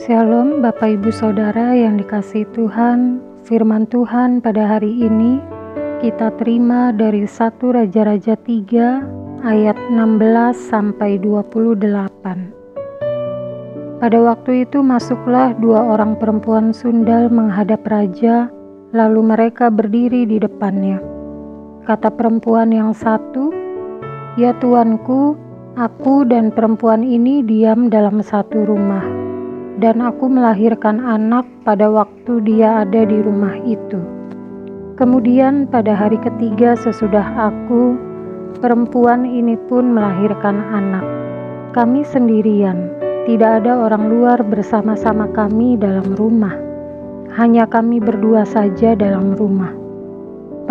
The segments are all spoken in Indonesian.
Shalom Bapak Ibu Saudara yang dikasihi Tuhan. Firman Tuhan pada hari ini kita terima dari 1 Raja-Raja 3 ayat 16 sampai 28. Pada waktu itu masuklah 2 orang perempuan sundal menghadap raja, lalu mereka berdiri di depannya. Kata perempuan yang satu, "Ya tuanku, aku dan perempuan ini diam dalam satu rumah, dan aku melahirkan anak pada waktu dia ada di rumah itu. Kemudian pada hari ketiga sesudah aku, perempuan ini pun melahirkan anak. Kami sendirian, tidak ada orang luar bersama-sama kami dalam rumah. Hanya kami berdua saja dalam rumah.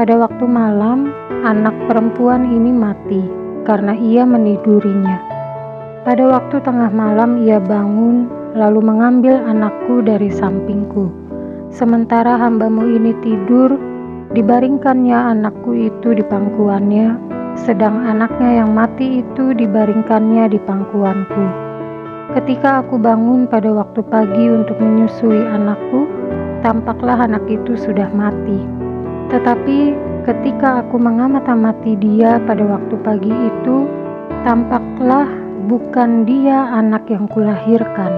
Pada waktu malam, anak perempuan ini mati karena ia menidurinya. Pada waktu tengah malam ia bangun, lalu mengambil anakku dari sampingku. Sementara hambamu ini tidur, dibaringkannya anakku itu di pangkuannya, sedang anaknya yang mati itu dibaringkannya di pangkuanku. Ketika aku bangun pada waktu pagi untuk menyusui anakku, tampaklah anak itu sudah mati. Tetapi ketika aku mengamati dia pada waktu pagi itu, tampaklah bukan dia anak yang kulahirkan."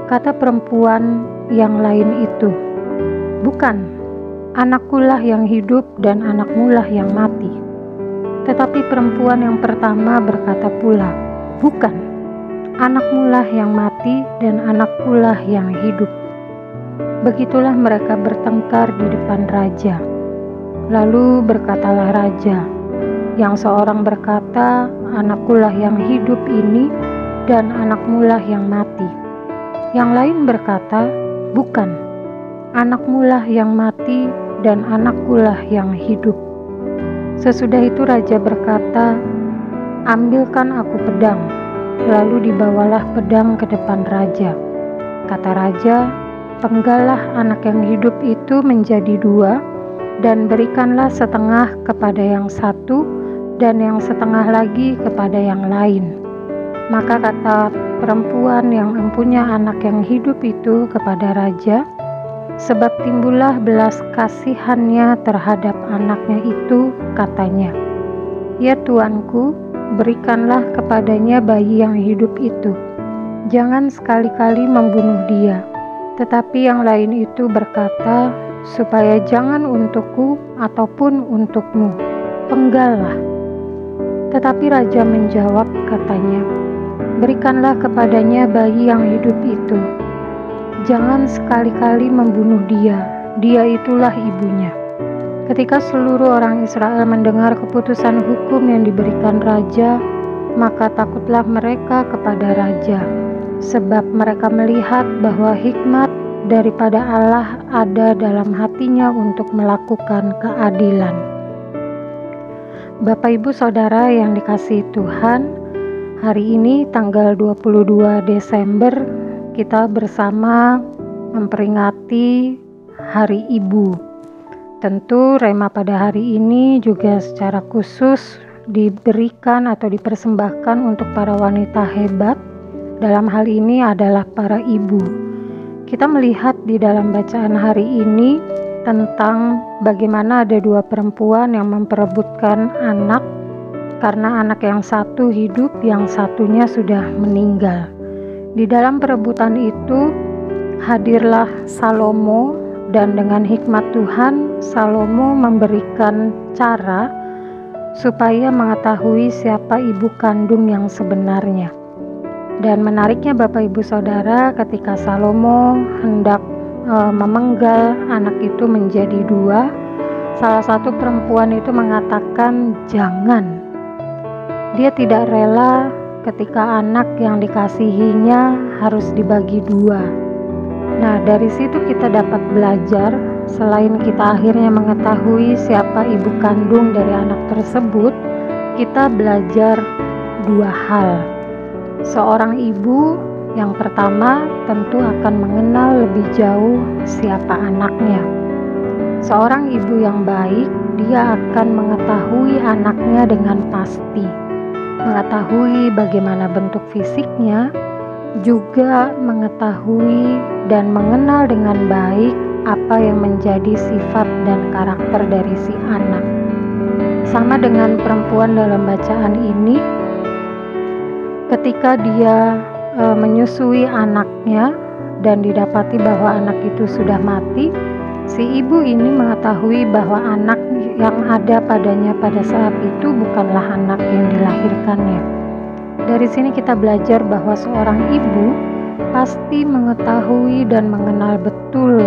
Kata perempuan yang lain itu, "Bukan, anakkulah yang hidup dan anakmulah yang mati." Tetapi perempuan yang pertama berkata pula, "Bukan, anakmulah yang mati dan anakkulah yang hidup." Begitulah mereka bertengkar di depan raja. Lalu berkatalah raja, yang seorang berkata, "Anakkulah yang hidup ini dan anakmulah yang mati." Yang lain berkata, "Bukan, anakmulah yang mati dan anakkulah yang hidup." Sesudah itu raja berkata, "Ambilkan aku pedang." Lalu dibawalah pedang ke depan raja. Kata raja, "Penggalah anak yang hidup itu menjadi 2, dan berikanlah setengah kepada yang satu, dan yang setengah lagi kepada yang lain." Maka kata perempuan yang mempunyai anak yang hidup itu kepada raja, "Sebab timbullah belas kasihannya terhadap anaknya itu," katanya, "Ya tuanku, berikanlah kepadanya bayi yang hidup itu. Jangan sekali-kali membunuh dia." Tetapi yang lain itu berkata, "Supaya jangan untukku ataupun untukmu, penggallah." Tetapi raja menjawab katanya, "Berikanlah kepadanya bayi yang hidup itu. Jangan sekali-kali membunuh dia, dia itulah ibunya." Ketika seluruh orang Israel mendengar keputusan hukum yang diberikan raja, maka takutlah mereka kepada raja, sebab mereka melihat bahwa hikmat daripada Allah ada dalam hatinya untuk melakukan keadilan. Bapak Ibu Saudara yang dikasihi Tuhan, hari ini tanggal 22 Desember kita bersama memperingati Hari Ibu. Tentu rema pada hari ini juga secara khusus diberikan atau dipersembahkan untuk para wanita hebat. Dalam hal ini adalah para ibu. Kita melihat di dalam bacaan hari ini tentang bagaimana ada 2 perempuan yang memperebutkan anak, karena anak yang satu hidup, yang satunya sudah meninggal. Di dalam perebutan itu hadirlah Salomo, dan dengan hikmat Tuhan Salomo memberikan cara supaya mengetahui siapa ibu kandung yang sebenarnya. Dan menariknya Bapak Ibu Saudara, ketika Salomo hendak memenggal anak itu menjadi 2, salah satu perempuan itu mengatakan jangan. Dia tidak rela ketika anak yang dikasihinya harus dibagi 2. Nah, dari situ kita dapat belajar, selain kita akhirnya mengetahui siapa ibu kandung dari anak tersebut, kita belajar 2 hal. Seorang ibu yang pertama tentu akan mengenal lebih jauh siapa anaknya. Seorang ibu yang baik, dia akan mengetahui anaknya dengan pasti, mengetahui bagaimana bentuk fisiknya, juga mengetahui dan mengenal dengan baik apa yang menjadi sifat dan karakter dari si anak. Sama dengan perempuan dalam bacaan ini, ketika dia menyusui anaknya dan didapati bahwa anak itu sudah mati, si ibu ini mengetahui bahwa anak yang ada padanya pada saat itu bukanlah anak yang dilahirkannya. Dari sini kita belajar bahwa seorang ibu pasti mengetahui dan mengenal betul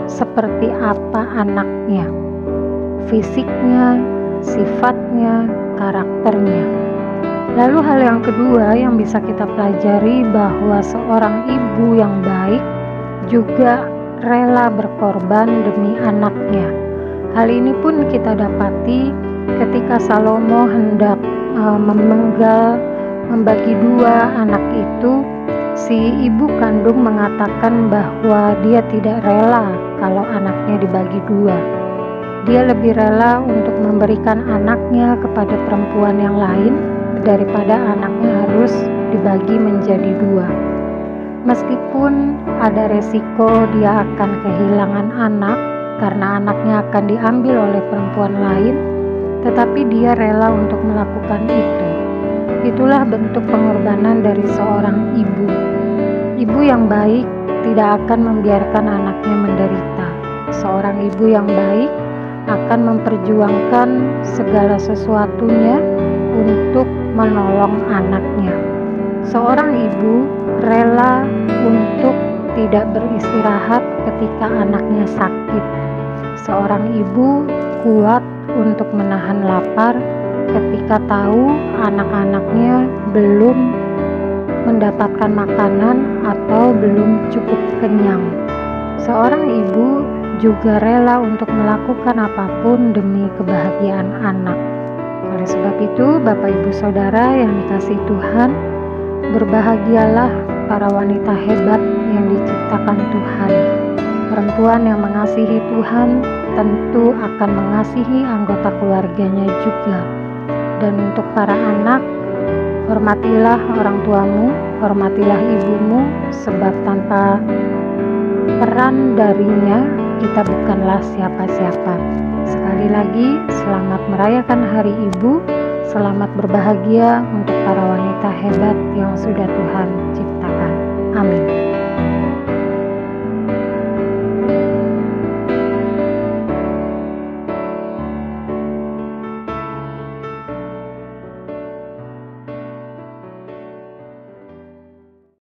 seperti apa anaknya, fisiknya, sifatnya, karakternya. Lalu hal yang kedua yang bisa kita pelajari bahwa seorang ibu yang baik juga rela berkorban demi anaknya. Hal ini pun kita dapati ketika Salomo hendak membagi dua anak itu, si ibu kandung mengatakan bahwa dia tidak rela kalau anaknya dibagi dua. Dia lebih rela untuk memberikan anaknya kepada perempuan yang lain daripada anaknya harus dibagi menjadi dua. Meskipun ada resiko dia akan kehilangan anak karena anaknya akan diambil oleh perempuan lain, tetapi dia rela untuk melakukan itu. Itulah bentuk pengorbanan dari seorang ibu. Ibu yang baik tidak akan membiarkan anaknya menderita. Seorang ibu yang baik akan memperjuangkan segala sesuatunya untuk menolong anaknya. Seorang ibu rela untuk tidak beristirahat ketika anaknya sakit. Seorang ibu kuat untuk menahan lapar ketika tahu anak-anaknya belum mendapatkan makanan atau belum cukup kenyang. Seorang ibu juga rela untuk melakukan apapun demi kebahagiaan anak. Oleh sebab itu, Bapak Ibu Saudara yang dikasihi Tuhan, berbahagialah para wanita hebat yang diciptakan Tuhan. Perempuan yang mengasihi Tuhan tentu akan mengasihi anggota keluarganya juga. Dan untuk para anak, hormatilah orang tuamu, hormatilah ibumu, sebab tanpa peran darinya kita bukanlah siapa-siapa. Sekali lagi, selamat merayakan Hari Ibu, selamat berbahagia untuk para wanita hebat yang sudah Tuhan ciptakan. Amin.